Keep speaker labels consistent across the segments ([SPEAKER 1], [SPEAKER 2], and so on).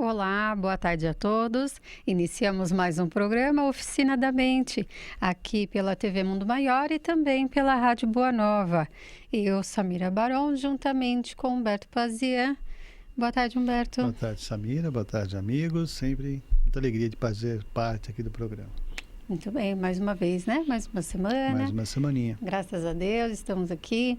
[SPEAKER 1] Olá, boa tarde a todos. Iniciamos mais um programa Oficina da Mente, aqui pela TV Mundo Maior e também pela Rádio Boa Nova. Eu, Samira Baron, juntamente com Humberto Pazian. Boa tarde, Humberto.
[SPEAKER 2] Boa tarde, Samira. Boa tarde, amigos. Sempre muita alegria de fazer parte aqui do programa.
[SPEAKER 1] Muito bem, mais uma vez, né? Mais uma semana.
[SPEAKER 2] Mais uma semaninha.
[SPEAKER 1] Graças a Deus, estamos aqui.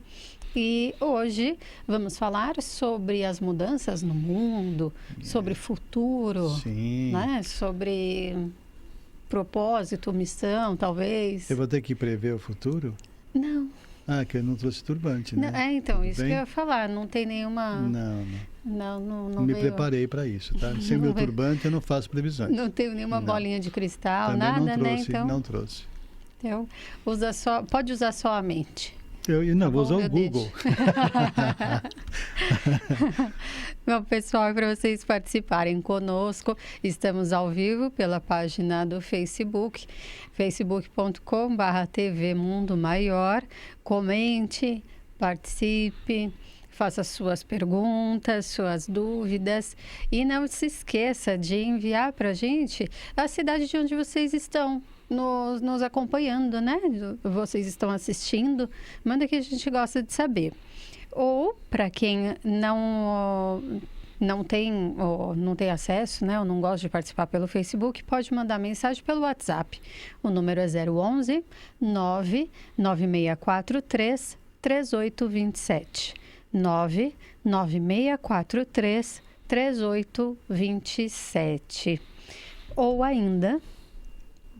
[SPEAKER 1] E hoje vamos falar sobre as mudanças no mundo, sobre futuro,
[SPEAKER 2] Sim.
[SPEAKER 1] né? Sobre propósito, missão, talvez.
[SPEAKER 2] Eu vou ter que prever o futuro?
[SPEAKER 1] Não.
[SPEAKER 2] Ah, que eu não trouxe turbante, né?
[SPEAKER 1] Não, então,
[SPEAKER 2] Tudo
[SPEAKER 1] isso
[SPEAKER 2] bem?
[SPEAKER 1] que eu ia falar, não tem nenhuma...
[SPEAKER 2] Não me
[SPEAKER 1] veio...
[SPEAKER 2] preparei para isso, tá? Sem meu turbante eu não faço previsões.
[SPEAKER 1] Não tenho nenhuma bolinha de cristal,
[SPEAKER 2] Também
[SPEAKER 1] nada,
[SPEAKER 2] não trouxe,
[SPEAKER 1] né? Então,
[SPEAKER 2] não trouxe.
[SPEAKER 1] Então, pode usar só a mente.
[SPEAKER 2] Eu vou usar o Google.
[SPEAKER 1] Bom, pessoal, para vocês participarem conosco, estamos ao vivo pela página do Facebook, facebook.com/TV Mundo Maior. Comente, participe, faça suas perguntas, suas dúvidas e não se esqueça de enviar para a gente a cidade de onde vocês estão nos acompanhando, né? Vocês estão assistindo, manda que a gente gosta de saber. Ou, para quem não tem acesso, né? Ou não gosta de participar pelo Facebook, pode mandar mensagem pelo WhatsApp. O número é 011 99643 3827. 99643 3827. Ou ainda,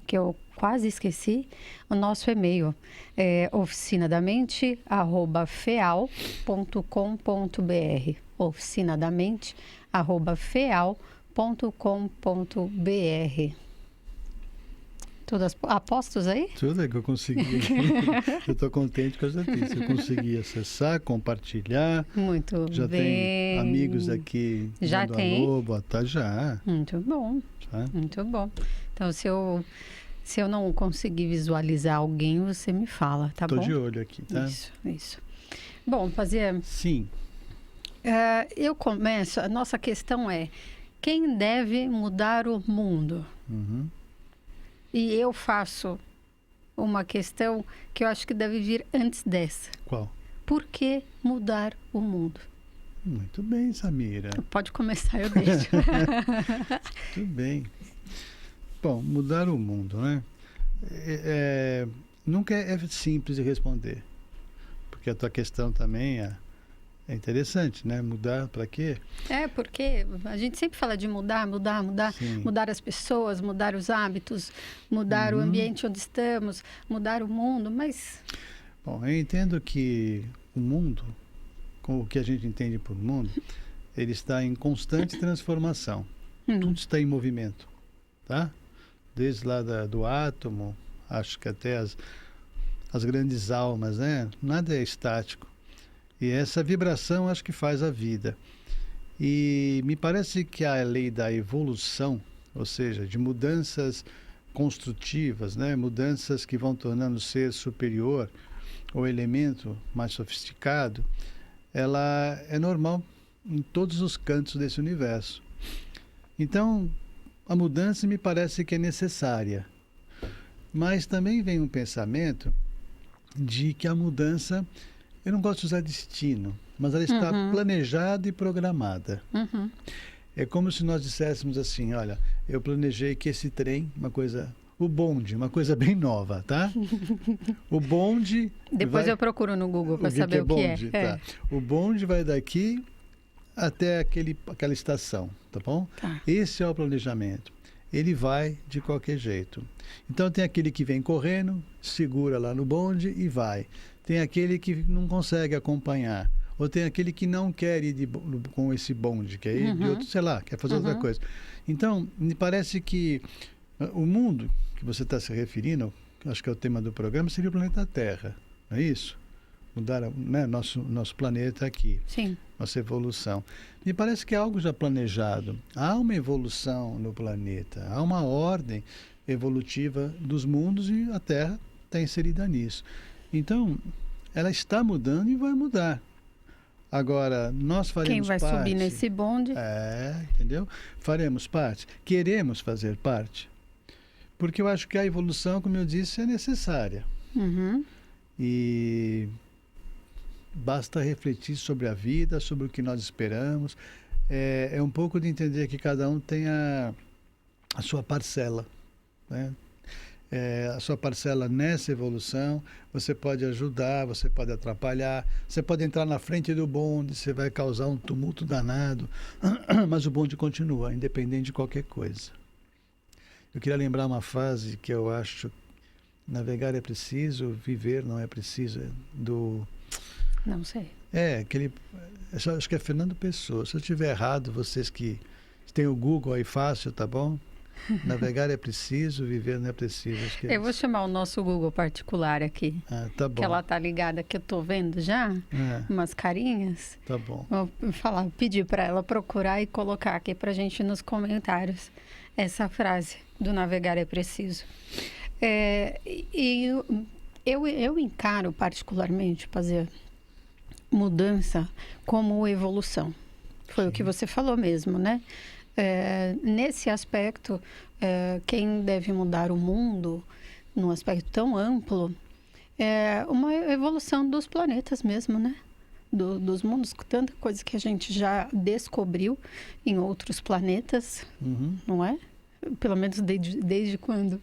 [SPEAKER 1] que eu quase esqueci, o nosso e-mail é oficinadamente@feal.com.br. oficinadamente@feal.com.br. Todas apostos aí?
[SPEAKER 2] Tudo é que eu consegui. Eu estou contente com essa disso. Eu consegui acessar, compartilhar.
[SPEAKER 1] Muito
[SPEAKER 2] já
[SPEAKER 1] bem.
[SPEAKER 2] Tem amigos aqui.
[SPEAKER 1] Já tem?
[SPEAKER 2] Alô, boa tarde, já.
[SPEAKER 1] Muito bom.
[SPEAKER 2] Tá?
[SPEAKER 1] Muito bom. Então, se eu não conseguir visualizar alguém, você me fala, tá bom?
[SPEAKER 2] Estou de olho aqui, tá?
[SPEAKER 1] Isso. Bom, Pazian.
[SPEAKER 2] Sim.
[SPEAKER 1] Eu começo, a nossa questão é, quem deve mudar o mundo?
[SPEAKER 2] Uhum.
[SPEAKER 1] E eu faço uma questão que eu acho que deve vir antes dessa.
[SPEAKER 2] Qual?
[SPEAKER 1] Por que mudar o mundo?
[SPEAKER 2] Muito bem, Samira.
[SPEAKER 1] Pode começar, eu deixo.
[SPEAKER 2] Tudo bem. Bom, mudar o mundo, né? Nunca é simples de responder. Porque a tua questão também é interessante, né? Mudar para quê?
[SPEAKER 1] Porque a gente sempre fala de mudar,
[SPEAKER 2] Sim.
[SPEAKER 1] mudar as pessoas, mudar os hábitos, mudar o ambiente onde estamos, mudar o mundo, mas...
[SPEAKER 2] Bom, eu entendo que o mundo, com o que a gente entende por mundo, ele está em constante transformação. Tudo está em movimento, tá? Desde lá do átomo, acho que até as grandes almas, né? Nada é estático. E essa vibração acho que faz a vida. E me parece que a lei da evolução, ou seja, de mudanças construtivas, né? Mudanças que vão tornando o ser superior, ou elemento mais sofisticado, ela é normal em todos os cantos desse universo. Então, a mudança me parece que é necessária. Mas também vem um pensamento de que a mudança... Eu não gosto de usar destino, mas ela está planejada e programada. É como se nós disséssemos assim, olha, eu planejei que esse trem, o bonde, uma coisa bem nova, tá? O bonde...
[SPEAKER 1] Depois eu procuro no Google para saber o que é.
[SPEAKER 2] Tá. O bonde vai daqui até aquela estação, tá bom?
[SPEAKER 1] Tá.
[SPEAKER 2] Esse é o planejamento. Ele vai de qualquer jeito. Então tem aquele que vem correndo, segura lá no bonde e vai. Tem aquele que não consegue acompanhar. Ou tem aquele que não quer ir com esse bonde, quer ir de outro, sei lá, quer fazer outra coisa. Então, me parece que o mundo que você está se referindo, acho que é o tema do programa, seria o planeta Terra, não é isso? Mudar, né, nosso planeta aqui.
[SPEAKER 1] Sim.
[SPEAKER 2] Nossa evolução. Me parece que é algo já planejado. Há uma evolução no planeta, há uma ordem evolutiva dos mundos e a Terra está inserida nisso. Então, ela está mudando e vai mudar. Agora, nós
[SPEAKER 1] Quem
[SPEAKER 2] faremos
[SPEAKER 1] vai
[SPEAKER 2] parte...
[SPEAKER 1] subir nesse bonde?
[SPEAKER 2] Entendeu? Faremos parte. Queremos fazer parte. Porque eu acho que a evolução, como eu disse, é necessária.
[SPEAKER 1] Uhum.
[SPEAKER 2] E basta refletir sobre a vida, sobre o que nós esperamos. É um pouco de entender que cada um tem a sua parcela, né? A sua parcela nessa evolução. Você pode ajudar, você pode atrapalhar, você pode entrar na frente do bonde, você vai causar um tumulto danado, mas o bonde continua, independente de qualquer coisa. Eu queria lembrar uma frase que eu acho: navegar é preciso, viver não é preciso.
[SPEAKER 1] Não sei.
[SPEAKER 2] Acho que é Fernando Pessoa. Se eu estiver errado, vocês que têm o Google aí fácil, tá bom? Navegar é preciso, viver não é preciso. Acho que é
[SPEAKER 1] Eu vou chamar o nosso Google particular aqui.
[SPEAKER 2] Tá bom.
[SPEAKER 1] Que ela tá ligada, que eu tô vendo já, umas carinhas.
[SPEAKER 2] Tá bom.
[SPEAKER 1] Vou pedir para ela procurar e colocar aqui pra gente nos comentários essa frase do navegar é preciso. Eu encaro particularmente fazer mudança como evolução. Foi o que você falou mesmo, né? Nesse aspecto, quem deve mudar o mundo, num aspecto tão amplo, é uma evolução dos planetas mesmo, né? Dos mundos, tanta coisa que a gente já descobriu em outros planetas, não é? Pelo menos desde quando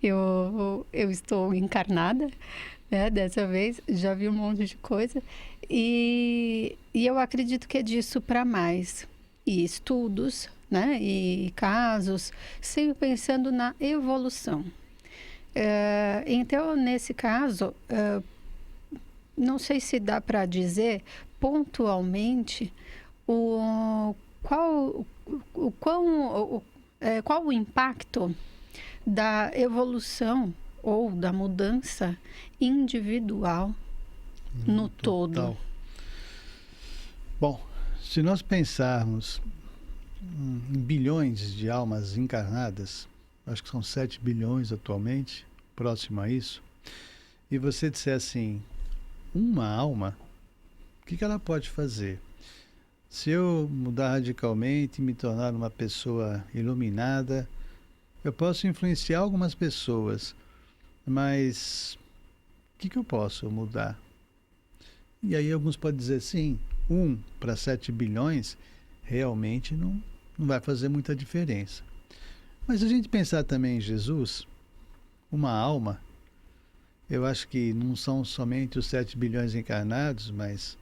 [SPEAKER 1] eu estou encarnada, né? Dessa vez já vi um monte de coisa e eu acredito que é disso para mais. E estudos, né? E casos, sempre pensando na evolução. Então, nesse caso, não sei se dá para dizer pontualmente qual o impacto da evolução ou da mudança individual no todo.
[SPEAKER 2] Bom, se nós pensarmos em bilhões de almas encarnadas, acho que são 7 bilhões atualmente, próximo a isso, e você disser assim, uma alma, o que ela pode fazer? Se eu mudar radicalmente e me tornar uma pessoa iluminada, eu posso influenciar algumas pessoas, mas o que eu posso mudar? E aí alguns podem dizer, sim, 1 para 7 bilhões realmente não vai fazer muita diferença. Mas se a gente pensar também em Jesus, uma alma, eu acho que não são somente os 7 bilhões encarnados, mas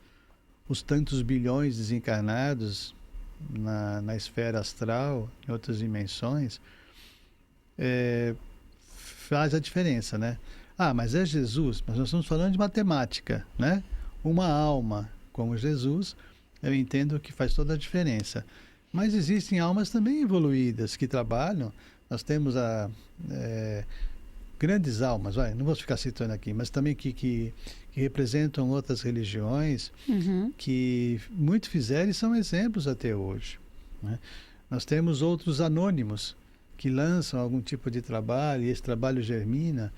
[SPEAKER 2] os tantos bilhões desencarnados na esfera astral, em outras dimensões, faz a diferença, né? Mas é Jesus, mas nós estamos falando de matemática, né? Uma alma como Jesus, eu entendo que faz toda a diferença. Mas existem almas também evoluídas que trabalham. Nós temos grandes almas, não vou ficar citando aqui, mas também que representam outras religiões, que muito fizeram e são exemplos até hoje, né? Nós temos outros anônimos que lançam algum tipo de trabalho, e esse trabalho germina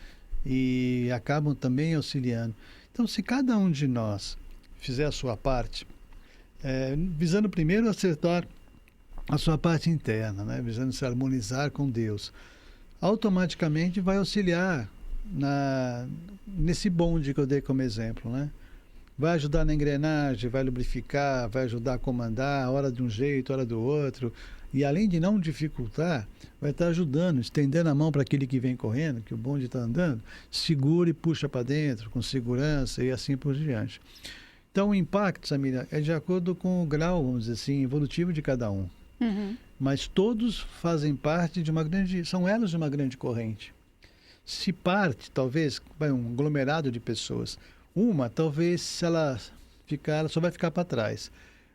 [SPEAKER 2] e acabam também auxiliando. Então, se cada um de nós fizer a sua parte, visando primeiro acertar a sua parte interna, né? Visando se harmonizar com Deus, automaticamente vai auxiliar nesse bonde que eu dei como exemplo, né? Vai ajudar na engrenagem, vai lubrificar, vai ajudar a comandar, hora de um jeito, hora do outro. E além de não dificultar, vai estar ajudando, estendendo a mão para aquele que vem correndo, que o bonde está andando, segura e puxa para dentro, com segurança e assim por diante. Então o impacto, Samira, é de acordo com o grau, vamos dizer assim, evolutivo de cada um. Mas todos fazem parte de uma grande, são elos de uma grande corrente. Se parte, talvez, vai um aglomerado de pessoas, talvez, se ela ficar, ela só vai ficar para trás.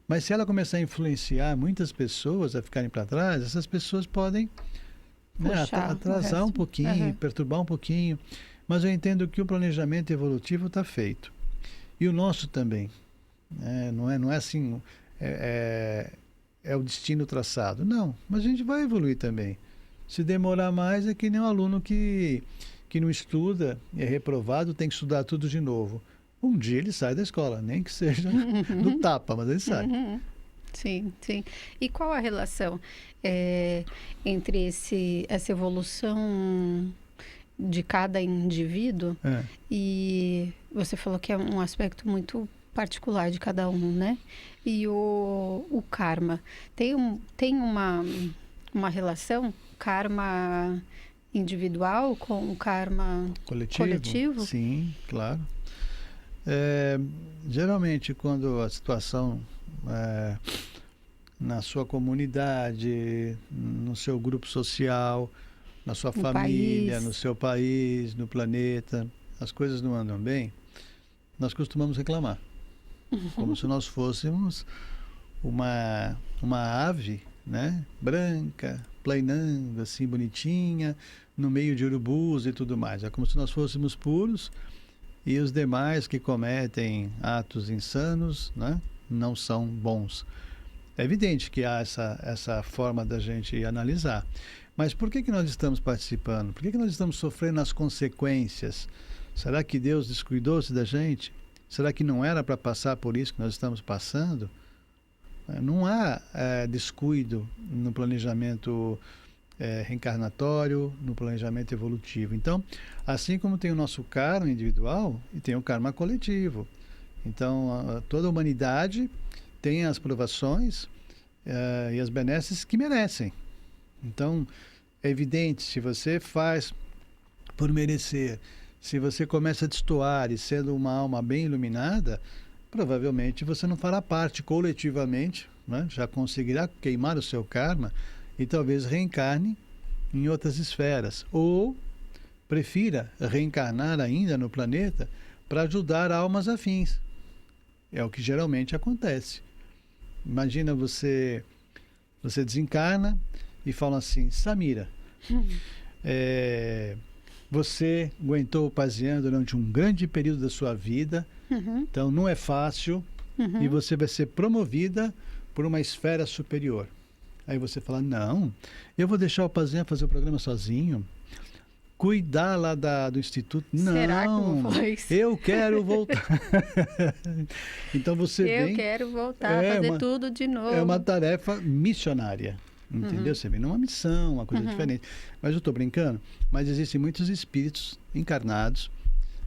[SPEAKER 2] Mas se ela começar a influenciar muitas pessoas a ficarem para trás, essas pessoas podem, né, atrasar um pouquinho, perturbar um pouquinho. Mas eu entendo que o planejamento evolutivo está feito. E o nosso também. Não é assim, é o destino traçado. Não, mas a gente vai evoluir também. Se demorar mais, é que nem um aluno que não estuda, é reprovado, tem que estudar tudo de novo. um dia ele sai da escola, nem que seja no tapa, mas ele sai.
[SPEAKER 1] Sim, sim. E qual a relação entre essa evolução de cada indivíduo e você falou que é um aspecto muito particular de cada um, né? E o karma. Tem uma relação karma individual com o karma coletivo?
[SPEAKER 2] Sim, claro. Geralmente, quando a situação na sua comunidade, no seu grupo social, na sua família, no seu país, no planeta, as coisas não andam bem, nós costumamos reclamar. Como se nós fôssemos uma ave, né? Branca, plainando, assim, bonitinha, no meio de urubus e tudo mais. É como se nós fôssemos puros e os demais que cometem atos insanos, né? Não são bons. É evidente que há essa forma da gente analisar. Mas por que nós estamos participando? Por que nós estamos sofrendo as consequências? Será que Deus descuidou-se da gente? Será que não era para passar por isso que nós estamos passando? Não há descuido no planejamento reencarnatório, no planejamento evolutivo. Então, assim como tem o nosso karma individual, e tem o karma coletivo. Então, toda a humanidade tem as provações e as benesses que merecem. Então, é evidente, se você faz por merecer, se você começa a destoar e sendo uma alma bem iluminada, provavelmente você não fará parte coletivamente, né? Já conseguirá queimar o seu karma e talvez reencarne em outras esferas. Ou prefira reencarnar ainda no planeta para ajudar almas afins. É o que geralmente acontece. Imagina você desencarna e fala assim: Samira, você aguentou o Pazian durante um grande período da sua vida, então não é fácil, e você vai ser promovida por uma esfera superior. Aí você fala: não, eu vou deixar o Pazian fazer o programa sozinho, cuidar lá do instituto.
[SPEAKER 1] Será que
[SPEAKER 2] não,
[SPEAKER 1] eu vou fazer isso?
[SPEAKER 2] Eu quero voltar. Então
[SPEAKER 1] eu quero voltar a fazer tudo de novo.
[SPEAKER 2] É uma tarefa missionária. Entendeu? Você vem numa missão, uma coisa diferente. Mas eu estou brincando. Mas existem muitos espíritos encarnados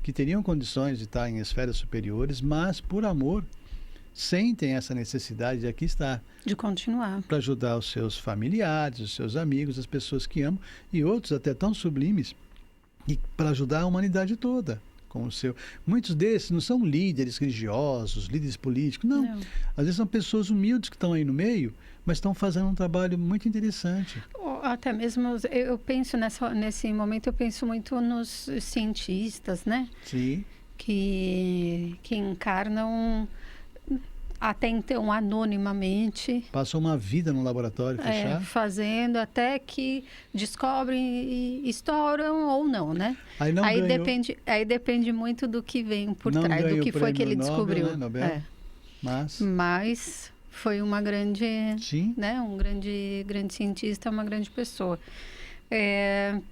[SPEAKER 2] que teriam condições de estar em esferas superiores, mas por amor sentem essa necessidade de aqui estar.
[SPEAKER 1] De continuar.
[SPEAKER 2] Para ajudar os seus familiares, os seus amigos, as pessoas que amam, e outros até tão sublimes, e para ajudar a humanidade toda. Com o seu... Muitos desses não são líderes religiosos, líderes políticos, não. Às vezes são pessoas humildes que estão aí no meio, mas estão fazendo um trabalho muito interessante.
[SPEAKER 1] Até mesmo, eu penso nesse momento, eu penso muito nos cientistas, né?
[SPEAKER 2] Sim.
[SPEAKER 1] Que encarnam até então anonimamente.
[SPEAKER 2] Passam uma vida no laboratório fechado.
[SPEAKER 1] Fazendo até que descobrem e estouram ou não, né? Aí depende muito do que vem por trás, do que foi que ele descobriu.
[SPEAKER 2] Né, Nobel?
[SPEAKER 1] Mas foi uma grande,
[SPEAKER 2] sim,
[SPEAKER 1] né? Um grande cientista, uma grande pessoa.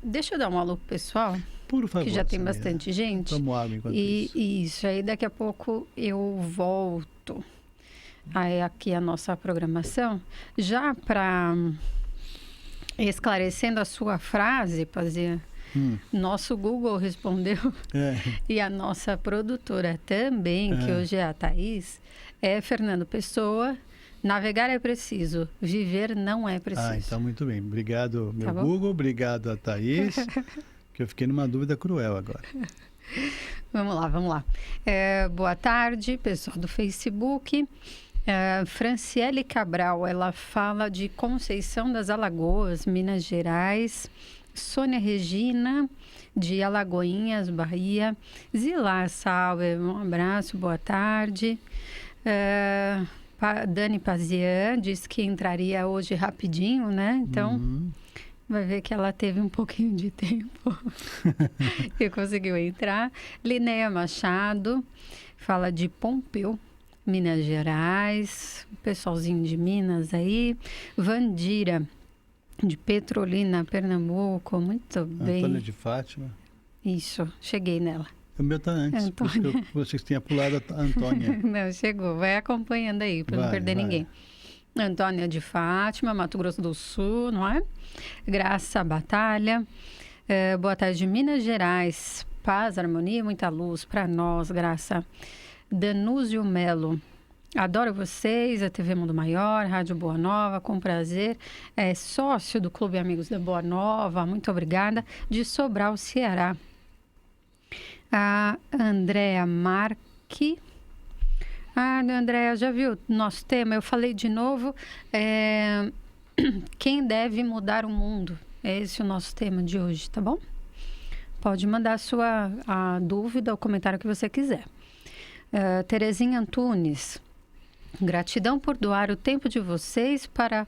[SPEAKER 1] Deixa eu dar um alô pro pessoal.
[SPEAKER 2] Por favor,
[SPEAKER 1] que já tem
[SPEAKER 2] Samira.
[SPEAKER 1] bastante gente.
[SPEAKER 2] Tomo água enquanto isso.
[SPEAKER 1] Isso, aí daqui a pouco eu volto. Aí aqui a nossa programação. Já para esclarecendo a sua frase, Pazian, nosso Google respondeu e a nossa produtora também, que hoje é a Thaís, é Fernando Pessoa. Navegar é preciso, viver não é preciso.
[SPEAKER 2] Então muito bem. Obrigado, meu Google, obrigado a Thaís, que eu fiquei numa dúvida cruel agora.
[SPEAKER 1] Vamos lá. Boa tarde, pessoal do Facebook. Franciele Cabral, ela fala de Conceição das Alagoas, Minas Gerais. Sônia Regina, de Alagoinhas, Bahia. Zilar Sauer, um abraço, boa tarde. Dani Pazian disse que entraria hoje rapidinho, né? Então, vai ver que ela teve um pouquinho de tempo e conseguiu entrar. Linéa Machado fala de Pompeu, Minas Gerais. Pessoalzinho de Minas aí. Vandira, de Petrolina, Pernambuco. Muito bem.
[SPEAKER 2] Antônia de Fátima.
[SPEAKER 1] Isso, cheguei nela.
[SPEAKER 2] O meu está antes. Por isso que você tinha pulado a Antônia.
[SPEAKER 1] Não, chegou. Vai acompanhando aí, para não perder ninguém. Antônia de Fátima, Mato Grosso do Sul, não é? Graça Batalha. Boa tarde, Minas Gerais. Paz, harmonia, muita luz para nós, Graça. Danúzio Melo. Adoro vocês, a TV Mundo Maior, Rádio Boa Nova, com prazer. É sócio do Clube Amigos da Boa Nova, muito obrigada. De Sobral, Ceará. A Andréa Marque. Andréa, já viu nosso tema? Eu falei de novo. Quem deve mudar o mundo? É esse o nosso tema de hoje, tá bom? Pode mandar a dúvida, o comentário que você quiser. Terezinha Antunes. Gratidão por doar o tempo de vocês para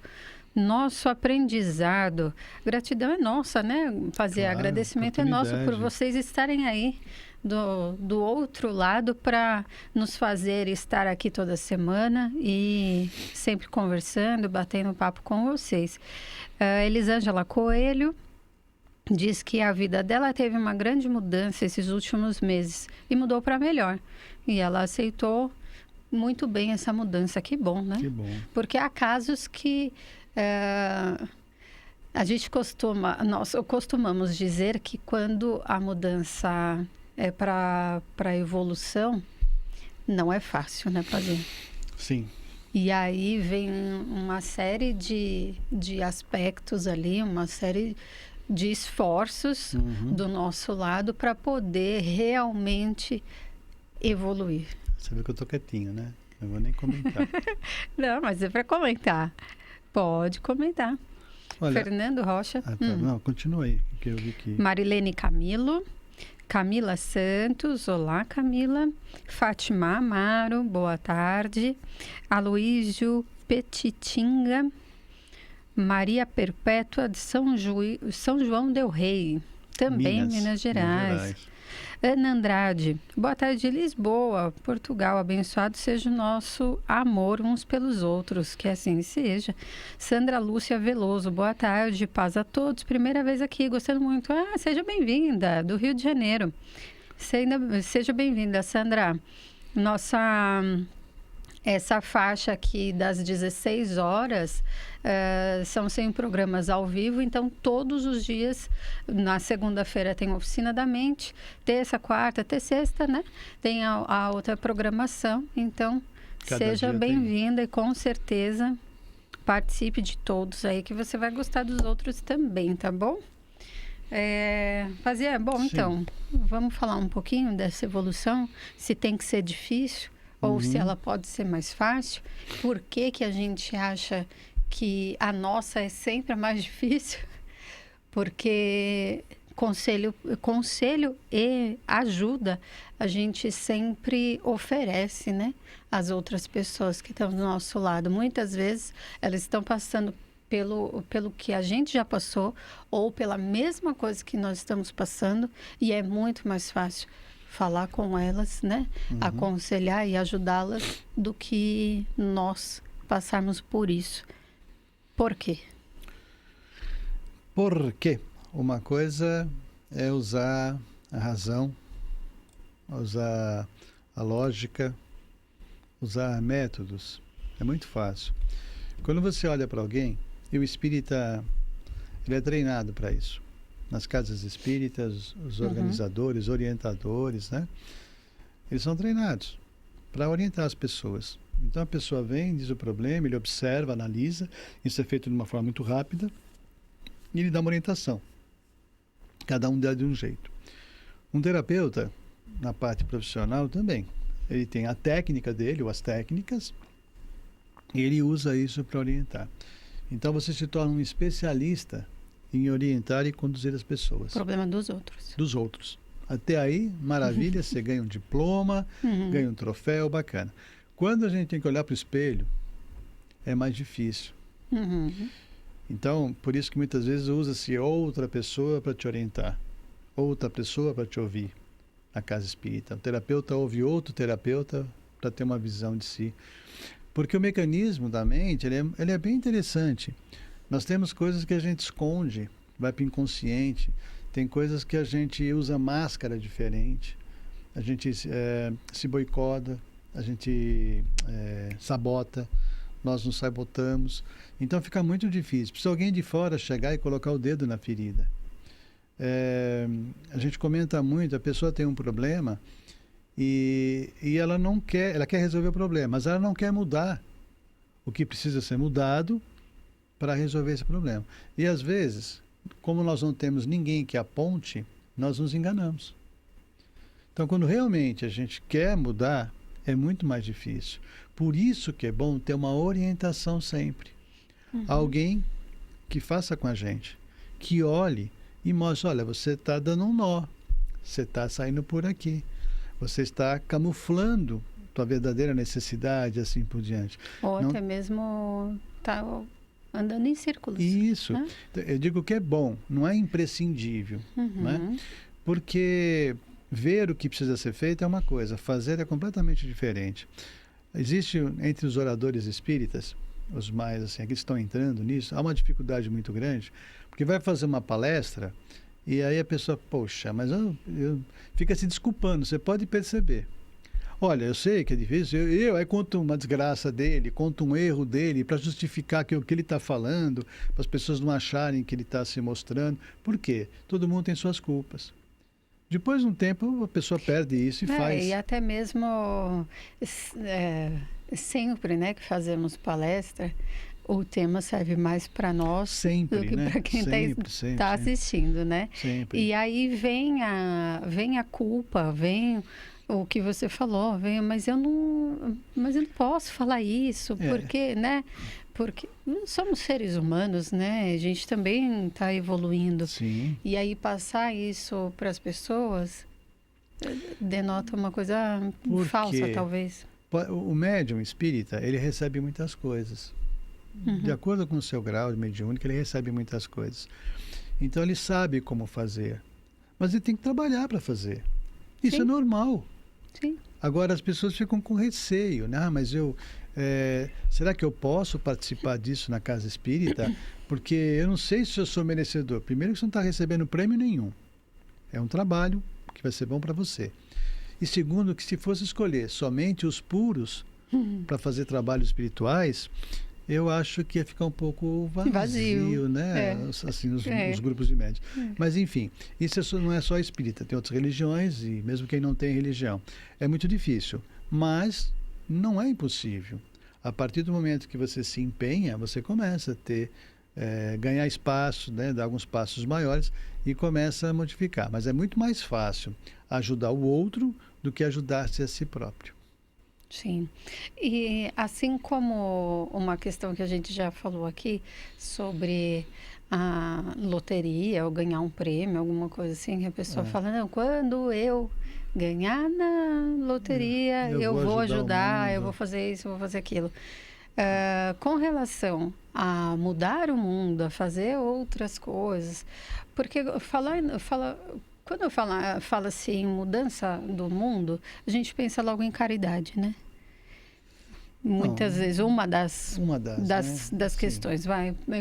[SPEAKER 1] nosso aprendizado. Gratidão é nossa, né? Fazer agradecimento é nosso por vocês estarem aí do outro lado para nos fazer estar aqui toda semana e sempre conversando, batendo papo com vocês. Elisângela Coelho diz que a vida dela teve uma grande mudança esses últimos meses e mudou para melhor. E ela aceitou muito bem essa mudança. Que bom, né?
[SPEAKER 2] Que bom.
[SPEAKER 1] Porque há casos que a gente nós costumamos dizer que quando a mudança é para evolução, não é fácil, né, fazer?
[SPEAKER 2] Sim.
[SPEAKER 1] E aí vem uma série de aspectos ali, uma série de esforços do nosso lado para poder realmente evoluir.
[SPEAKER 2] Você vê que eu tô quietinho, né? Não vou nem comentar.
[SPEAKER 1] Não, mas é para comentar. Pode comentar.
[SPEAKER 2] Olha,
[SPEAKER 1] Fernando Rocha.
[SPEAKER 2] Não, continua aí, que eu vi que...
[SPEAKER 1] Marilene Camilo. Camila Santos, olá Camila. Fátima Amaro, boa tarde. Aloísio Petitinga. Maria Perpétua de São João del Rei, também Minas Gerais. Ana Andrade, boa tarde Lisboa, Portugal, abençoado seja o nosso amor uns pelos outros, que assim seja. Sandra Lúcia Veloso, boa tarde, paz a todos, primeira vez aqui, gostando muito. Seja bem-vinda, do Rio de Janeiro. Seja bem-vinda, Sandra. Essa faixa aqui das 16 horas são 100 programas ao vivo, então todos os dias, na segunda-feira tem Oficina da Mente, terça, quarta, até sexta, né? Tem a outra programação, então seja bem-vinda e com certeza participe de todos aí que você vai gostar dos outros também, tá bom? Bom, então, vamos falar um pouquinho dessa evolução, se tem que ser difícil ou se ela pode ser mais fácil. Por que a gente acha que a nossa é sempre a mais difícil? Porque conselho e ajuda a gente sempre oferece, né? Às outras pessoas que estão do nosso lado. Muitas vezes elas estão passando pelo que a gente já passou ou pela mesma coisa que nós estamos passando, e é muito mais fácil falar com elas, né? Aconselhar e ajudá-las do que nós passarmos por isso. Por quê?
[SPEAKER 2] Porque uma coisa é usar a razão, usar a lógica, usar métodos. É muito fácil. Quando você olha para alguém, e o espírita, ele é treinado para isso. Nas casas espíritas, os organizadores, orientadores, né? Eles são treinados para orientar as pessoas. Então a pessoa vem, diz o problema, ele observa, analisa, isso é feito de uma forma muito rápida, e ele dá uma orientação. Cada um dá de um jeito. Um terapeuta, na parte profissional também, ele tem a técnica dele, ou as técnicas, e ele usa isso para orientar. Então você se torna um especialista em orientar e conduzir as pessoas.
[SPEAKER 1] Problema dos outros.
[SPEAKER 2] Dos outros. Até aí, maravilha, você ganha um diploma, ganha um troféu, bacana. Quando a gente tem que olhar para o espelho, é mais difícil. Então, por isso que muitas vezes usa-se outra pessoa para te orientar, outra pessoa para te ouvir na casa espírita. O terapeuta ouve outro terapeuta para ter uma visão de si. Porque o mecanismo da mente, ele é bem interessante. Nós temos coisas que a gente esconde, vai para o inconsciente. Tem coisas que a gente usa máscara diferente. a gente se boicota, a gente sabota, nós nos sabotamos. Então fica muito difícil. Precisa alguém de fora chegar e colocar o dedo na ferida. A gente comenta muito, a pessoa tem um problema e ela não quer, ela quer resolver o problema, mas ela não quer mudar o que precisa ser mudado para resolver esse problema. E às vezes, como nós não temos ninguém que aponte, nós nos enganamos. Então, quando realmente a gente quer mudar, é muito mais difícil. Por isso que é bom ter uma orientação sempre. Alguém que faça com a gente, que olhe e mostre, olha, você está dando um nó, você está saindo por aqui, você está camuflando tua verdadeira necessidade, assim por diante.
[SPEAKER 1] Ou até mesmo está andando em círculos.
[SPEAKER 2] Isso.
[SPEAKER 1] Né?
[SPEAKER 2] Eu digo que é bom, não é imprescindível. Né? Porque ver o que precisa ser feito é uma coisa, fazer é completamente diferente. Existe entre os oradores espíritas, os mais assim, aqui estão entrando nisso, há uma dificuldade muito grande, porque vai fazer uma palestra e aí a pessoa, poxa, mas eu fica se desculpando, você pode perceber. Olha, eu sei que é difícil, aí conto uma desgraça dele, conto um erro dele para justificar que o que ele está falando, para as pessoas não acharem que ele está se mostrando. Por quê? Todo mundo tem suas culpas. Depois de um tempo, a pessoa perde isso e faz.
[SPEAKER 1] E até mesmo sempre, né, que fazemos palestra, o tema serve mais para nós
[SPEAKER 2] sempre,
[SPEAKER 1] do que
[SPEAKER 2] né?
[SPEAKER 1] para quem está assistindo, né?
[SPEAKER 2] Sempre.
[SPEAKER 1] E aí vem a culpa, vem o que você falou, mas eu não posso falar isso, porque, né? Porque somos seres humanos, né? A gente também está evoluindo.
[SPEAKER 2] Sim.
[SPEAKER 1] E aí passar isso para as pessoas denota uma coisa falsa, talvez.
[SPEAKER 2] O médium espírita, ele recebe muitas coisas. De acordo com o seu grau de mediúnica, ele recebe muitas coisas. Então ele sabe como fazer. Mas ele tem que trabalhar para fazer. Isso
[SPEAKER 1] Sim.
[SPEAKER 2] é normal.
[SPEAKER 1] Sim.
[SPEAKER 2] Agora as pessoas ficam com receio, né? Ah, mas será que eu posso participar disso na casa espírita? Porque eu não sei se eu sou merecedor. Primeiro que você não está recebendo prêmio nenhum. É um trabalho que vai ser bom para você. E segundo, que se fosse escolher somente os puros para fazer trabalhos espirituais, eu acho que ia ficar um pouco vazio, né? Assim, os grupos de médios. Mas, enfim, isso não é só espírita, tem outras religiões e mesmo quem não tem religião. É muito difícil, mas não é impossível. A partir do momento que você se empenha, você começa a ter, ganhar espaço, né? Dar alguns passos maiores e começa a modificar. Mas é muito mais fácil ajudar o outro do que ajudar-se a si próprio.
[SPEAKER 1] Sim. E assim como uma questão que a gente já falou aqui sobre a loteria ou ganhar um prêmio, alguma coisa assim, que a pessoa fala, não, quando eu ganhar na loteria, eu vou ajudar, eu vou fazer isso, eu vou fazer aquilo. Com relação a mudar o mundo, a fazer outras coisas, porque quando eu falo assim em mudança do mundo, a gente pensa logo em caridade, né? Muitas vezes, uma das questões,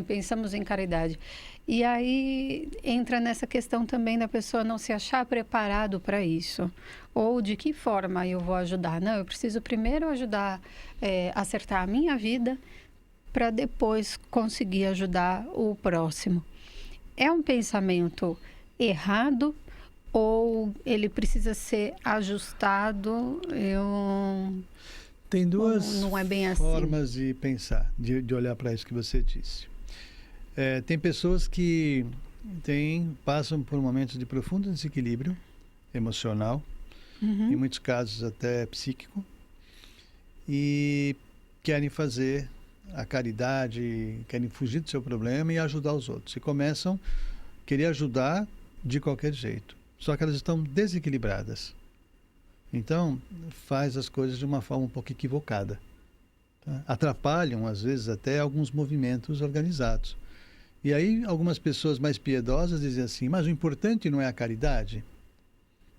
[SPEAKER 1] pensamos em caridade. E aí entra nessa questão também da pessoa não se achar preparado para isso. Ou de que forma eu vou ajudar? Não, eu preciso primeiro ajudar, acertar a minha vida, para depois conseguir ajudar o próximo. É um pensamento errado? Ou ele precisa ser ajustado?
[SPEAKER 2] Tem duas
[SPEAKER 1] não é bem
[SPEAKER 2] formas
[SPEAKER 1] assim.
[SPEAKER 2] de pensar, de olhar para isso que você disse. Tem pessoas que passam por momentos de profundo desequilíbrio emocional, em muitos casos até psíquico, e querem fazer a caridade, querem fugir do seu problema e ajudar os outros. E começam a querer ajudar de qualquer jeito. Só que elas estão desequilibradas. Então, faz as coisas de uma forma um pouco equivocada. Tá? Atrapalham, às vezes, até alguns movimentos organizados. E aí, algumas pessoas mais piedosas dizem assim, mas o importante não é a caridade?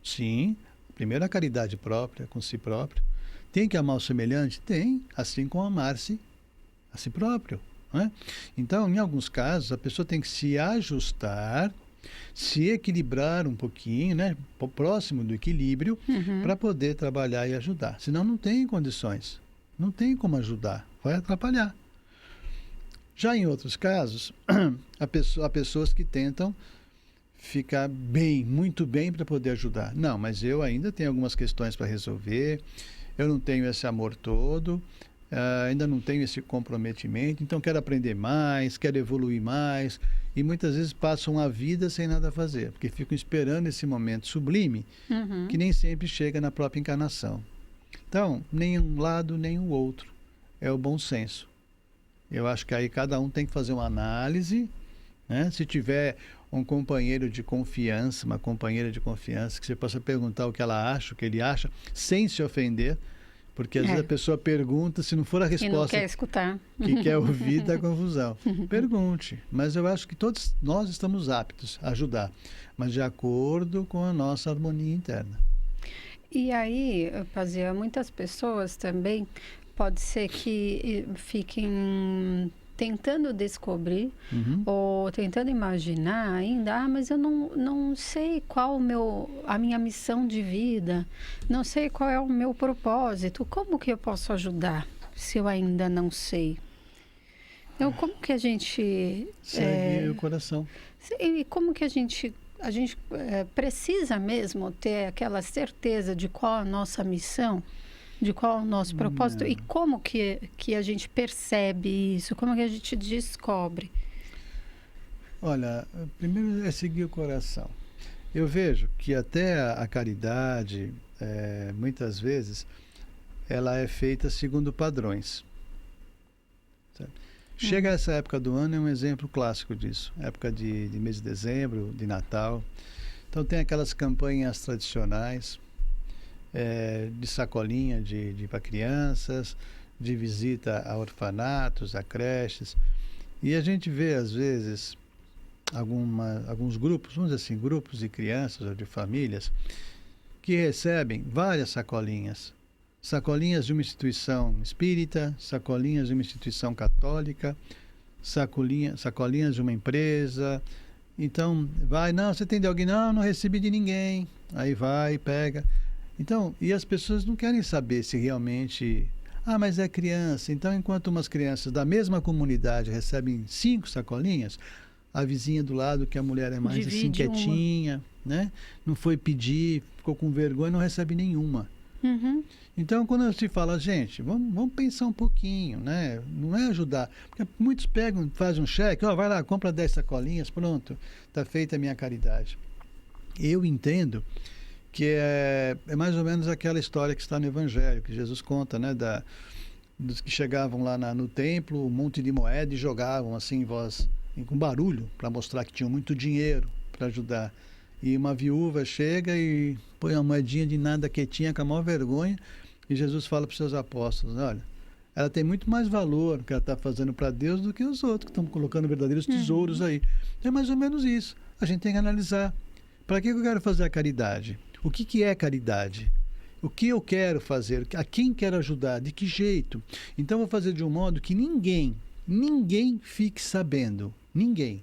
[SPEAKER 2] Sim, primeiro a caridade própria, com si próprio. Tem que amar o semelhante? Tem, assim como amar-se a si próprio. Não é? Então, em alguns casos, a pessoa tem que se ajustar Se equilibrar um pouquinho, né? Próximo do equilíbrio, para poder trabalhar e ajudar. Senão não tem condições. Não tem como ajudar. Vai atrapalhar. Já em outros casos, há pessoas que tentam ficar bem, muito bem para poder ajudar. Não, mas eu ainda tenho algumas questões para resolver, eu não tenho esse amor todo, ainda não tenho esse comprometimento, então quero aprender mais, quero evoluir mais, e muitas vezes passam a vida sem nada fazer, porque ficam esperando esse momento sublime, que nem sempre chega na própria encarnação. Então, nem um lado, nem o outro. É o bom senso. Eu acho que aí cada um tem que fazer uma análise, né? Se tiver um companheiro de confiança, uma companheira de confiança, que você possa perguntar o que ela acha, o que ele acha, sem se ofender, porque às vezes a pessoa pergunta, se não for a resposta
[SPEAKER 1] que não quer escutar,
[SPEAKER 2] que quer ouvir, dá confusão. Pergunte, mas eu acho que todos nós estamos aptos a ajudar, mas de acordo com a nossa harmonia interna.
[SPEAKER 1] E aí, Pazia, muitas pessoas também pode ser que fiquem tentando descobrir ou tentando imaginar ainda, mas eu não sei qual a minha missão de vida, não sei qual é o meu propósito, como que eu posso ajudar se eu ainda não sei? Então, como que a gente...
[SPEAKER 2] Segue o coração.
[SPEAKER 1] E como que a gente precisa mesmo ter aquela certeza de qual a nossa missão, de qual é o nosso propósito e como que a gente percebe isso, como que a gente descobre?
[SPEAKER 2] Olha, primeiro é seguir o coração. Eu vejo que até a caridade, muitas vezes, ela é feita segundo padrões. Certo? Chega essa época do ano, é um exemplo clássico disso. Época de mês de dezembro, de Natal. Então tem aquelas campanhas tradicionais, de sacolinha para crianças, de visita a orfanatos, a creches. E a gente vê, às vezes, alguns grupos, vamos dizer assim, grupos de crianças ou de famílias, que recebem várias sacolinhas. Sacolinhas de uma instituição espírita, sacolinhas de uma instituição católica, sacolinhas de uma empresa. Então, não, você tem de alguém? Não recebi de ninguém. Aí vai, pega. Então, e as pessoas não querem saber se realmente... mas é criança. Então, enquanto umas crianças da mesma comunidade recebem 5 sacolinhas, a vizinha do lado, que a mulher é mais assim, quietinha, né? Não foi pedir, ficou com vergonha, não recebe nenhuma. Então, quando se fala, gente, vamos pensar um pouquinho, né? Não é ajudar. Porque muitos pegam, fazem um cheque, vai lá, compra 10 sacolinhas, pronto, está feita a minha caridade. Eu entendo que é mais ou menos aquela história que está no Evangelho, que Jesus conta, né, dos que chegavam lá no templo, um monte de moeda e jogavam assim, com barulho, para mostrar que tinham muito dinheiro para ajudar. E uma viúva chega e põe uma moedinha de nada quietinha, com a maior vergonha, e Jesus fala para os seus apóstolos, olha, ela tem muito mais valor que ela está fazendo para Deus do que os outros que estão colocando verdadeiros tesouros aí. É mais ou menos isso. A gente tem que analisar. Para que eu quero fazer a caridade? O que é caridade? O que eu quero fazer? A quem quero ajudar? De que jeito? Então, eu vou fazer de um modo que ninguém fique sabendo. Ninguém.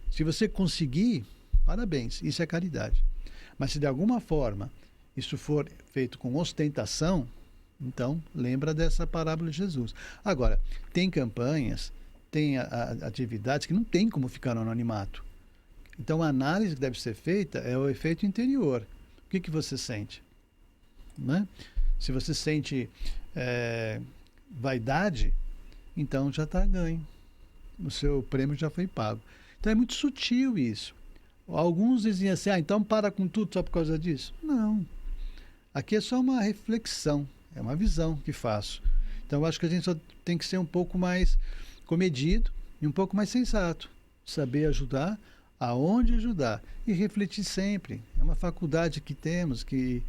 [SPEAKER 2] Se você conseguir, parabéns, isso é caridade. Mas se de alguma forma isso for feito com ostentação, então lembra dessa parábola de Jesus. Agora, tem campanhas, tem atividades que não tem como ficar no anonimato. Então, a análise que deve ser feita é o efeito interior. O que você sente? Né? Se você sente vaidade, então já está ganho. O seu prêmio já foi pago. Então é muito sutil isso. Alguns dizem assim, então para com tudo só por causa disso. Não. Aqui é só uma reflexão, é uma visão que faço. Então eu acho que a gente só tem que ser um pouco mais comedido e um pouco mais sensato. Saber ajudar, aonde ajudar e refletir sempre. É uma faculdade que temos que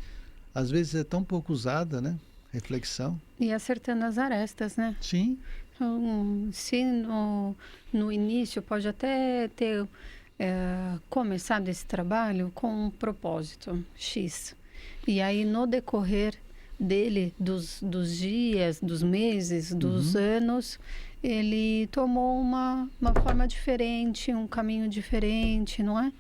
[SPEAKER 2] às vezes é tão pouco usada, né? Reflexão.
[SPEAKER 1] E acertando as arestas, né?
[SPEAKER 2] Sim.
[SPEAKER 1] Então, se no início pode até ter começado esse trabalho com um propósito X. E aí no decorrer dele, dos dias, dos meses, dos anos, ele tomou uma forma diferente, um caminho diferente, não é?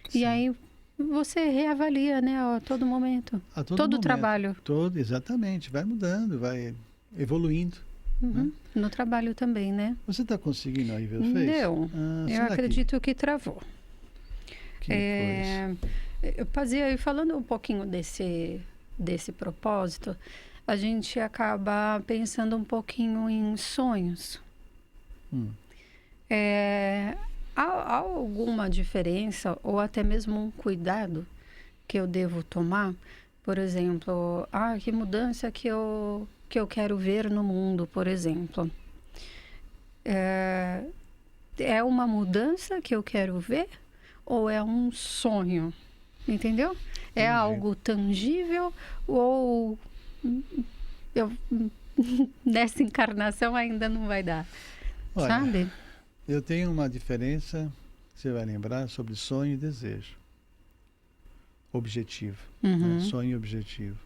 [SPEAKER 2] Sim.
[SPEAKER 1] E aí você reavalia, né, a todo momento.
[SPEAKER 2] A todo
[SPEAKER 1] todo o
[SPEAKER 2] momento.
[SPEAKER 1] trabalho.
[SPEAKER 2] Exatamente, vai mudando, vai evoluindo. Né?
[SPEAKER 1] No trabalho também, né?
[SPEAKER 2] Você está conseguindo aí ver o Face?
[SPEAKER 1] Não, eu acredito que travou.
[SPEAKER 2] Que coisa.
[SPEAKER 1] Pazia, e falando um pouquinho desse propósito, a gente acaba pensando um pouquinho em sonhos. Há alguma diferença ou até mesmo um cuidado que eu devo tomar? Por exemplo, que mudança que eu quero ver no mundo, por exemplo. É uma mudança que eu quero ver ou é um sonho? Entendeu? É algo tangível ou nessa encarnação ainda não vai dar?
[SPEAKER 2] Olha,
[SPEAKER 1] sabe?
[SPEAKER 2] Eu tenho uma diferença, você vai lembrar, sobre sonho e desejo. Objetivo. Né? Sonho e objetivo.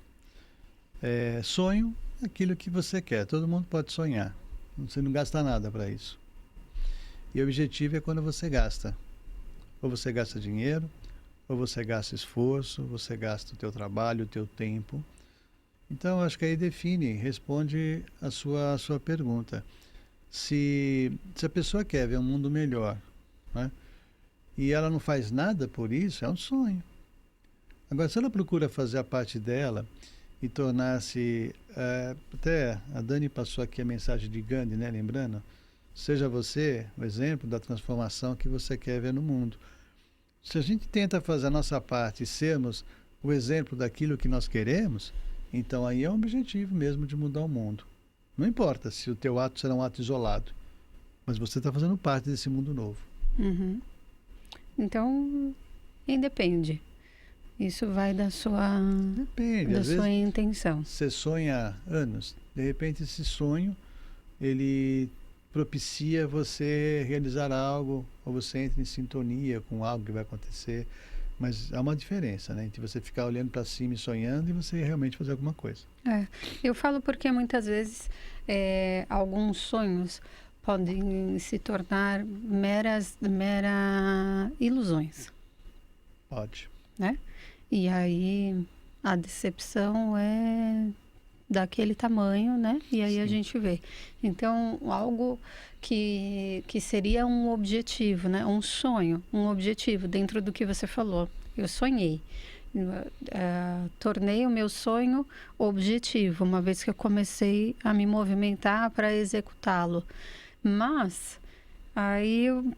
[SPEAKER 2] Sonho é aquilo que você quer. Todo mundo pode sonhar. Você não gasta nada para isso. E objetivo é quando você gasta. Ou você gasta dinheiro, ou você gasta esforço, você gasta o teu trabalho, o teu tempo. Então, acho que aí responde a sua pergunta. Se a pessoa quer ver um mundo melhor, né, e ela não faz nada por isso, é um sonho. Agora, se ela procura fazer a parte dela e tornar-se... até a Dani passou aqui a mensagem de Gandhi, né, lembrando? Seja você o exemplo da transformação que você quer ver no mundo. Se a gente tenta fazer a nossa parte e sermos o exemplo daquilo que nós queremos, então aí é um objetivo mesmo de mudar o mundo. Não importa se o teu ato será um ato isolado, mas você está fazendo parte desse mundo novo.
[SPEAKER 1] Então, independe. Isso vai da sua, sua intenção.
[SPEAKER 2] Você sonha há anos, de repente esse sonho, ele propicia você realizar algo, ou você entra em sintonia com algo que vai acontecer. Mas há uma diferença, né? Entre você ficar olhando para cima e sonhando e você realmente fazer alguma coisa.
[SPEAKER 1] Eu falo porque muitas vezes alguns sonhos podem se tornar meras ilusões.
[SPEAKER 2] Pode.
[SPEAKER 1] Né? E aí a decepção é daquele tamanho, né? E aí a gente vê. Então, algo que seria um objetivo, né? Um sonho, um objetivo dentro do que você falou. Eu sonhei. Tornei o meu sonho objetivo, uma vez que eu comecei a me movimentar para executá-lo. Mas, aí eu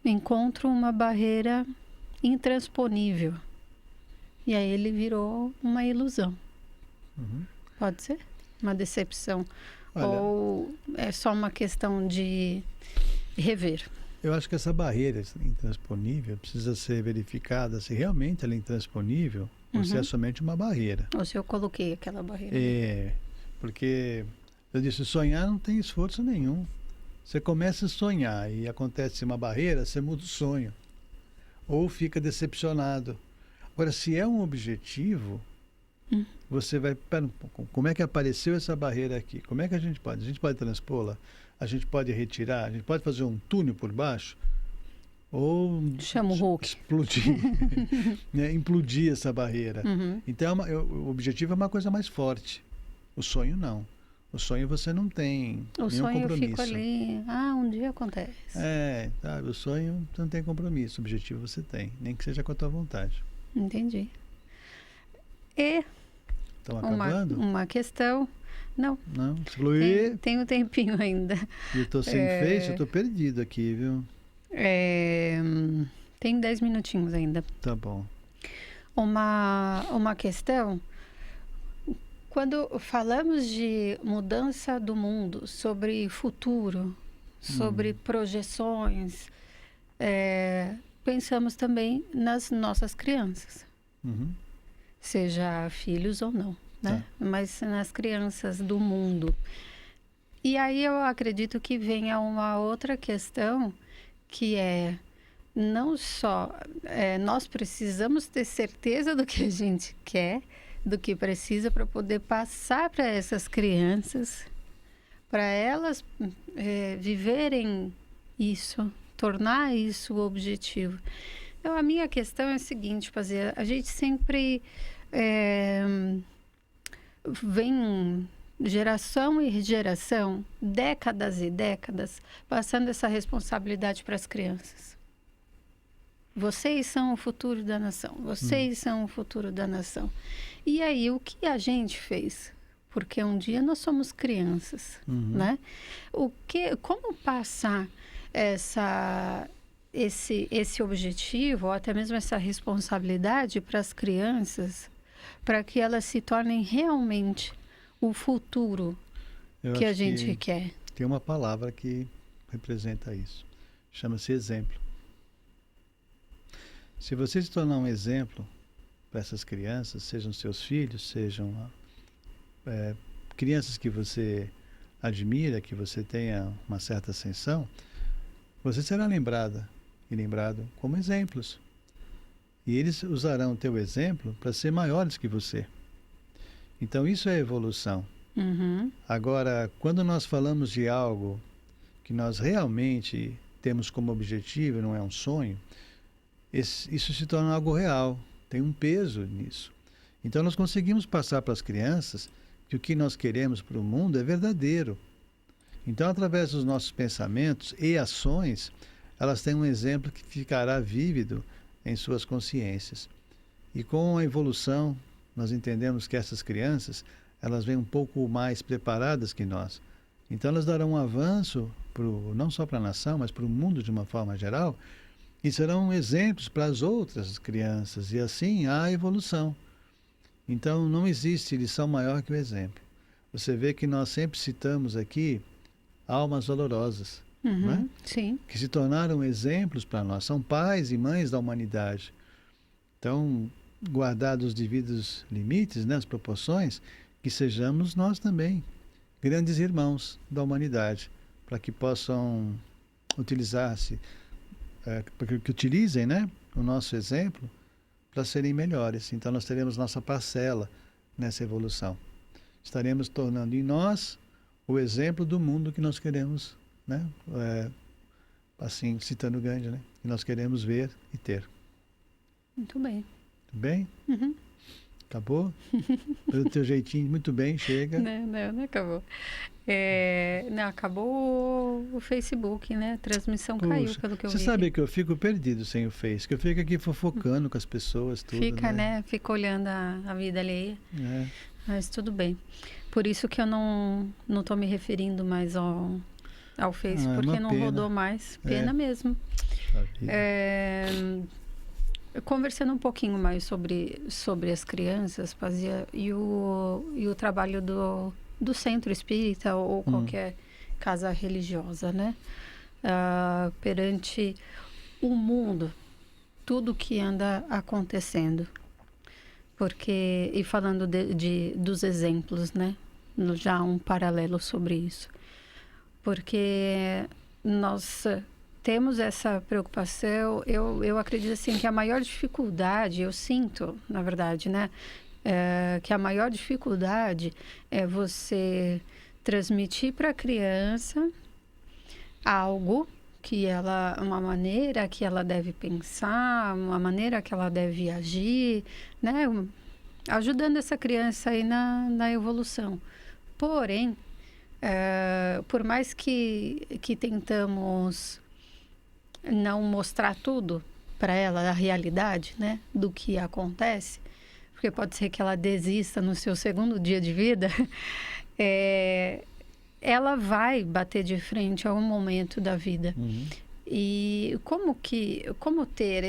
[SPEAKER 1] encontro uma barreira intransponível. E aí ele virou uma ilusão. Pode ser? Uma decepção. Olha, ou é só uma questão de rever?
[SPEAKER 2] Eu acho que essa barreira intransponível precisa ser verificada se realmente ela é intransponível ou se é somente uma barreira.
[SPEAKER 1] Ou se eu coloquei aquela barreira.
[SPEAKER 2] Porque eu disse, sonhar não tem esforço nenhum. Você começa a sonhar e acontece uma barreira, você muda o sonho. Ou fica decepcionado. Agora, se é um objetivo... Você vai, pera um pouco, como é que apareceu essa barreira aqui? Como é que a gente pode? A gente pode transpô-la? A gente pode retirar? A gente pode fazer um túnel por baixo? Ou
[SPEAKER 1] chama o Hulk.
[SPEAKER 2] Explodir, né? Implodir essa barreira. Então, o objetivo é uma coisa mais forte. O sonho não. O sonho você não tem nenhum compromisso. O sonho fica ali,
[SPEAKER 1] um dia acontece.
[SPEAKER 2] Sabe, o sonho não tem compromisso. O objetivo você tem, nem que seja com a tua vontade.
[SPEAKER 1] Entendi. E uma questão... Não.
[SPEAKER 2] Você falou,
[SPEAKER 1] tem um tempinho ainda.
[SPEAKER 2] Eu estou sem Face, eu estou perdido aqui, viu?
[SPEAKER 1] Tem 10 minutinhos ainda.
[SPEAKER 2] Tá bom.
[SPEAKER 1] Uma questão... Quando falamos de mudança do mundo, sobre futuro, sobre projeções, pensamos também nas nossas crianças. Seja filhos ou não, né? Mas nas crianças do mundo. E aí eu acredito que venha uma outra questão, que é não só nós precisamos ter certeza do que a gente quer, do que precisa para poder passar para essas crianças, para elas viverem isso, tornar isso o objetivo. Então, a minha questão é a seguinte, Pazia, a gente sempre vem geração e geração, décadas e décadas, passando essa responsabilidade para as crianças. Vocês são o futuro da nação, vocês são o futuro da nação. E aí, o que a gente fez? Porque um dia nós somos crianças, né? Como passar esse objetivo, ou até mesmo essa responsabilidade para as crianças, para que elas se tornem realmente o futuro que a gente quer?
[SPEAKER 2] Tem uma palavra que representa isso. Chama-se exemplo. Se você se tornar um exemplo para essas crianças, sejam seus filhos, sejam crianças que você admira, que você tenha uma certa ascensão, você será lembrada e lembrado como exemplos. E eles usarão o teu exemplo para ser maiores que você. Então, isso é evolução. Agora, quando nós falamos de algo que nós realmente temos como objetivo, não é um sonho, isso se torna algo real, tem um peso nisso. Então, nós conseguimos passar para as crianças que o que nós queremos para o mundo é verdadeiro. Então, através dos nossos pensamentos e ações, elas têm um exemplo que ficará vívido em suas consciências. E com a evolução, nós entendemos que essas crianças, elas vêm um pouco mais preparadas que nós. Então, elas darão um avanço, não só para a nação, mas para o mundo de uma forma geral, e serão exemplos para as outras crianças. E assim há evolução. Então, não existe lição maior que o exemplo. Você vê que nós sempre citamos aqui almas valorosas, né?
[SPEAKER 1] Sim.
[SPEAKER 2] Que se tornaram exemplos para nós. São pais e mães da humanidade. Então, guardados os devidos limites, né, as proporções, que sejamos nós também grandes irmãos da humanidade, para que possam utilizar-se, que utilizem, né, o nosso exemplo para serem melhores. Então, nós teremos nossa parcela nessa evolução. Estaremos tornando em nós o exemplo do mundo que nós queremos, né? Assim, citando Gandhi, né? Que nós queremos ver e ter.
[SPEAKER 1] Muito bem.
[SPEAKER 2] Tudo bem? Acabou? Pelo teu jeitinho, muito bem, chega.
[SPEAKER 1] Não acabou. Não, acabou o Facebook, né? A transmissão caiu, pelo que eu vi.
[SPEAKER 2] Você sabe que eu fico perdido sem o Face, que eu fico aqui fofocando com as pessoas, tudo,
[SPEAKER 1] Fica, né? Fica olhando a vida alheia. Mas tudo bem. Por isso que eu não estou me referindo mais ao Face, porque não rodou mais. Pena mesmo. Conversando um pouquinho mais sobre as crianças, Pazia, e o trabalho do centro espírita ou qualquer casa religiosa, né? Perante o mundo, tudo que anda acontecendo. Porque, e falando dos exemplos, né? Já um paralelo sobre isso. Porque nós temos essa preocupação, eu acredito assim que a maior dificuldade, eu sinto, na verdade, né? Que a maior dificuldade é você transmitir para a criança algo que uma maneira que ela deve pensar, uma maneira que ela deve agir, né? Ajudando essa criança aí na evolução. Porém, por mais que tentamos não mostrar tudo para ela, a realidade, né? Do que acontece, porque pode ser que ela desista no seu segundo dia de vida, ela vai bater de frente a um momento da vida. E como ter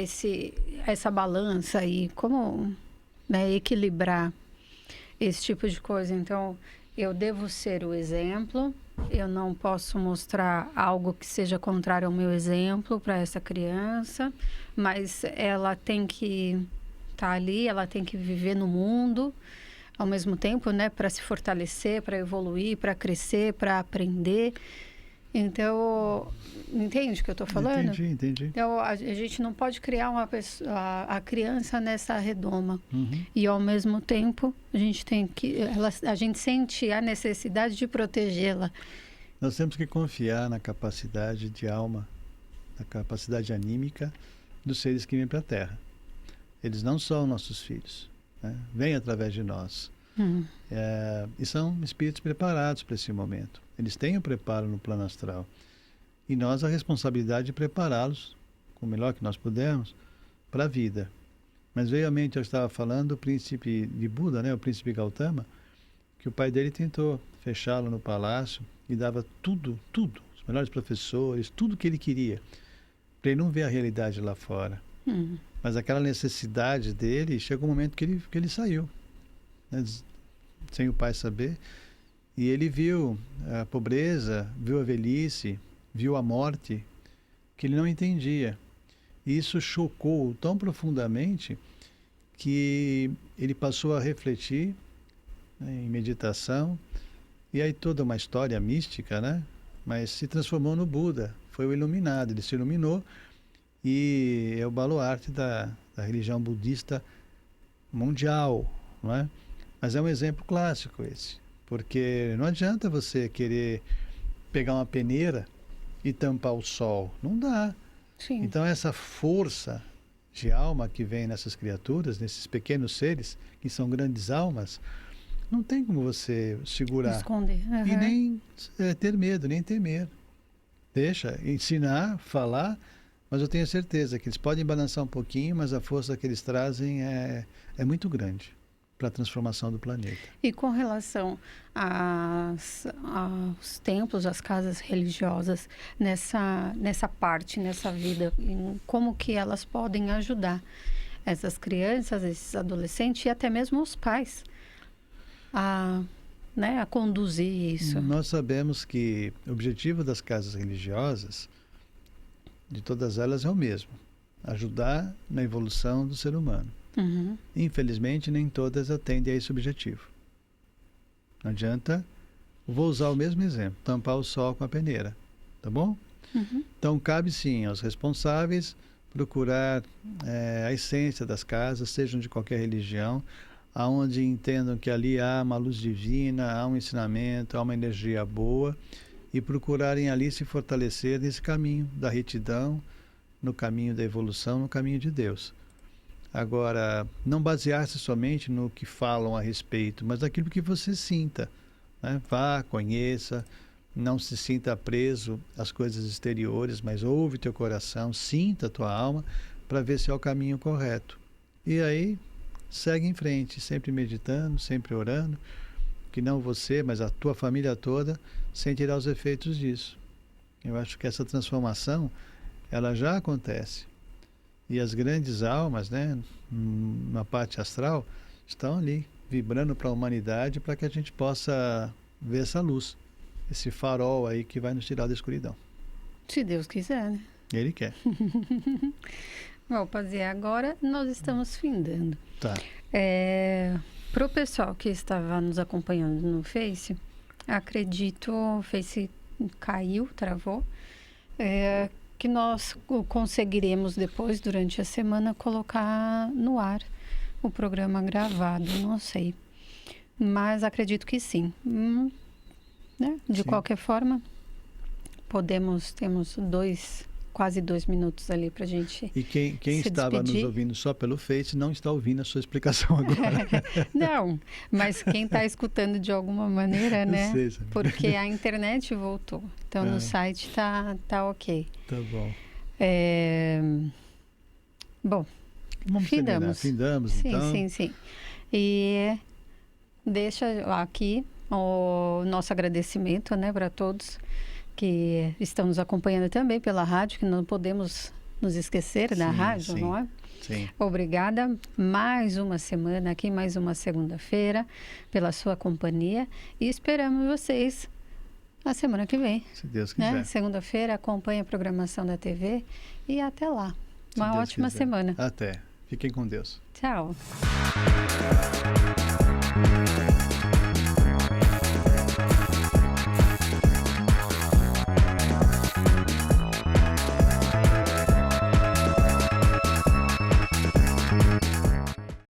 [SPEAKER 1] essa balança e como, né, equilibrar esse tipo de coisa? Então, eu devo ser o exemplo, eu não posso mostrar algo que seja contrário ao meu exemplo para essa criança, mas ela tem que estar ali, ela tem que viver no mundo ao mesmo tempo, né, para se fortalecer, para evoluir, para crescer, para aprender. Então, entende o que eu estou falando?
[SPEAKER 2] Entendi.
[SPEAKER 1] Então, a gente não pode criar a criança nessa redoma. E, ao mesmo tempo, a gente sente a necessidade de protegê-la.
[SPEAKER 2] Nós temos que confiar na capacidade de alma, na capacidade anímica dos seres que vêm para a Terra. Eles não são nossos filhos, né? Vêm através de nós. E são espíritos preparados para esse momento. Eles têm o preparo no plano astral. E nós a responsabilidade de prepará-los, com o melhor que nós pudermos, para a vida. Mas veio à mente, eu estava falando, o príncipe de Buda, né? O príncipe Gautama, que o pai dele tentou fechá-lo no palácio e dava tudo, os melhores professores, tudo que ele queria, para ele não ver a realidade lá fora. Mas aquela necessidade dele, chegou um momento que ele saiu, né? Sem o pai saber, e ele viu a pobreza, viu a velhice, viu a morte, que ele não entendia. E isso chocou tão profundamente que ele passou a refletir, né, em meditação, e aí toda uma história mística, né? Mas se transformou no Buda, foi o iluminado, ele se iluminou e é o baluarte da religião budista mundial, não é? Mas é um exemplo clássico esse, porque não adianta você querer pegar uma peneira e tampar o sol, não dá.
[SPEAKER 1] Sim.
[SPEAKER 2] Então essa força de alma que vem nessas criaturas, nesses pequenos seres, que são grandes almas, não tem como você segurar.
[SPEAKER 1] Esconder.
[SPEAKER 2] E nem ter medo, nem temer. Deixa, ensinar, falar, mas eu tenho certeza que eles podem balançar um pouquinho, mas a força que eles trazem é muito grande para a transformação do planeta.
[SPEAKER 1] E com relação aos templos, às casas religiosas, nessa parte, nessa vida, como que elas podem ajudar essas crianças, esses adolescentes e até mesmo os pais a conduzir isso?
[SPEAKER 2] Nós sabemos que o objetivo das casas religiosas, de todas elas, é o mesmo: ajudar na evolução do ser humano. Infelizmente, nem todas atendem a esse objetivo. Não adianta, vou usar o mesmo exemplo, tampar o sol com a peneira, tá bom? Então, cabe sim aos responsáveis procurar a essência das casas, sejam de qualquer religião, aonde entendam que ali há uma luz divina, há um ensinamento, há uma energia boa, e procurarem ali se fortalecer nesse caminho da retidão, no caminho da evolução, no caminho de Deus. Agora, não basear-se somente no que falam a respeito, mas naquilo que você sinta, né? Vá, conheça, não se sinta preso às coisas exteriores, mas ouve teu coração, sinta a tua alma, para ver se é o caminho correto. E aí, segue em frente, sempre meditando, sempre orando, que não você, mas a tua família toda sentirá os efeitos disso. Eu acho que essa transformação, ela já acontece. E as grandes almas, né, na parte astral, estão ali, vibrando para a humanidade, para que a gente possa ver essa luz, esse farol aí que vai nos tirar da escuridão.
[SPEAKER 1] Se Deus quiser, né?
[SPEAKER 2] Ele quer.
[SPEAKER 1] Bom, Pazia, agora nós estamos findando.
[SPEAKER 2] Tá.
[SPEAKER 1] Para o pessoal que estava nos acompanhando no Face, acredito, o Face caiu, travou, que nós conseguiremos depois, durante a semana, colocar no ar o programa gravado, não sei. Mas acredito que sim. Né? De
[SPEAKER 2] Sim.
[SPEAKER 1] qualquer forma, temos quase 2 minutos ali para a gente
[SPEAKER 2] E quem estava
[SPEAKER 1] despedir.
[SPEAKER 2] nos ouvindo só pelo Face não está ouvindo a sua explicação agora.
[SPEAKER 1] Não, mas quem está escutando de alguma maneira, né?
[SPEAKER 2] Eu sei.
[SPEAKER 1] Porque a internet voltou. Então, no site tá ok.
[SPEAKER 2] Tá bom.
[SPEAKER 1] Bom,
[SPEAKER 2] Vamos terminar. Findamos,
[SPEAKER 1] sim,
[SPEAKER 2] então.
[SPEAKER 1] Sim. E deixa aqui o nosso agradecimento, né, para todos que estão nos acompanhando também pela rádio, que não podemos nos esquecer da rádio, não é?
[SPEAKER 2] Sim.
[SPEAKER 1] Obrigada. Mais uma semana aqui, mais uma segunda-feira, pela sua companhia. E esperamos vocês na semana que vem.
[SPEAKER 2] Se Deus quiser.
[SPEAKER 1] Né? Segunda-feira, acompanhe a programação da TV. E até lá. Uma ótima
[SPEAKER 2] quiser.
[SPEAKER 1] semana.
[SPEAKER 2] Até. Fiquem com Deus.
[SPEAKER 1] Tchau.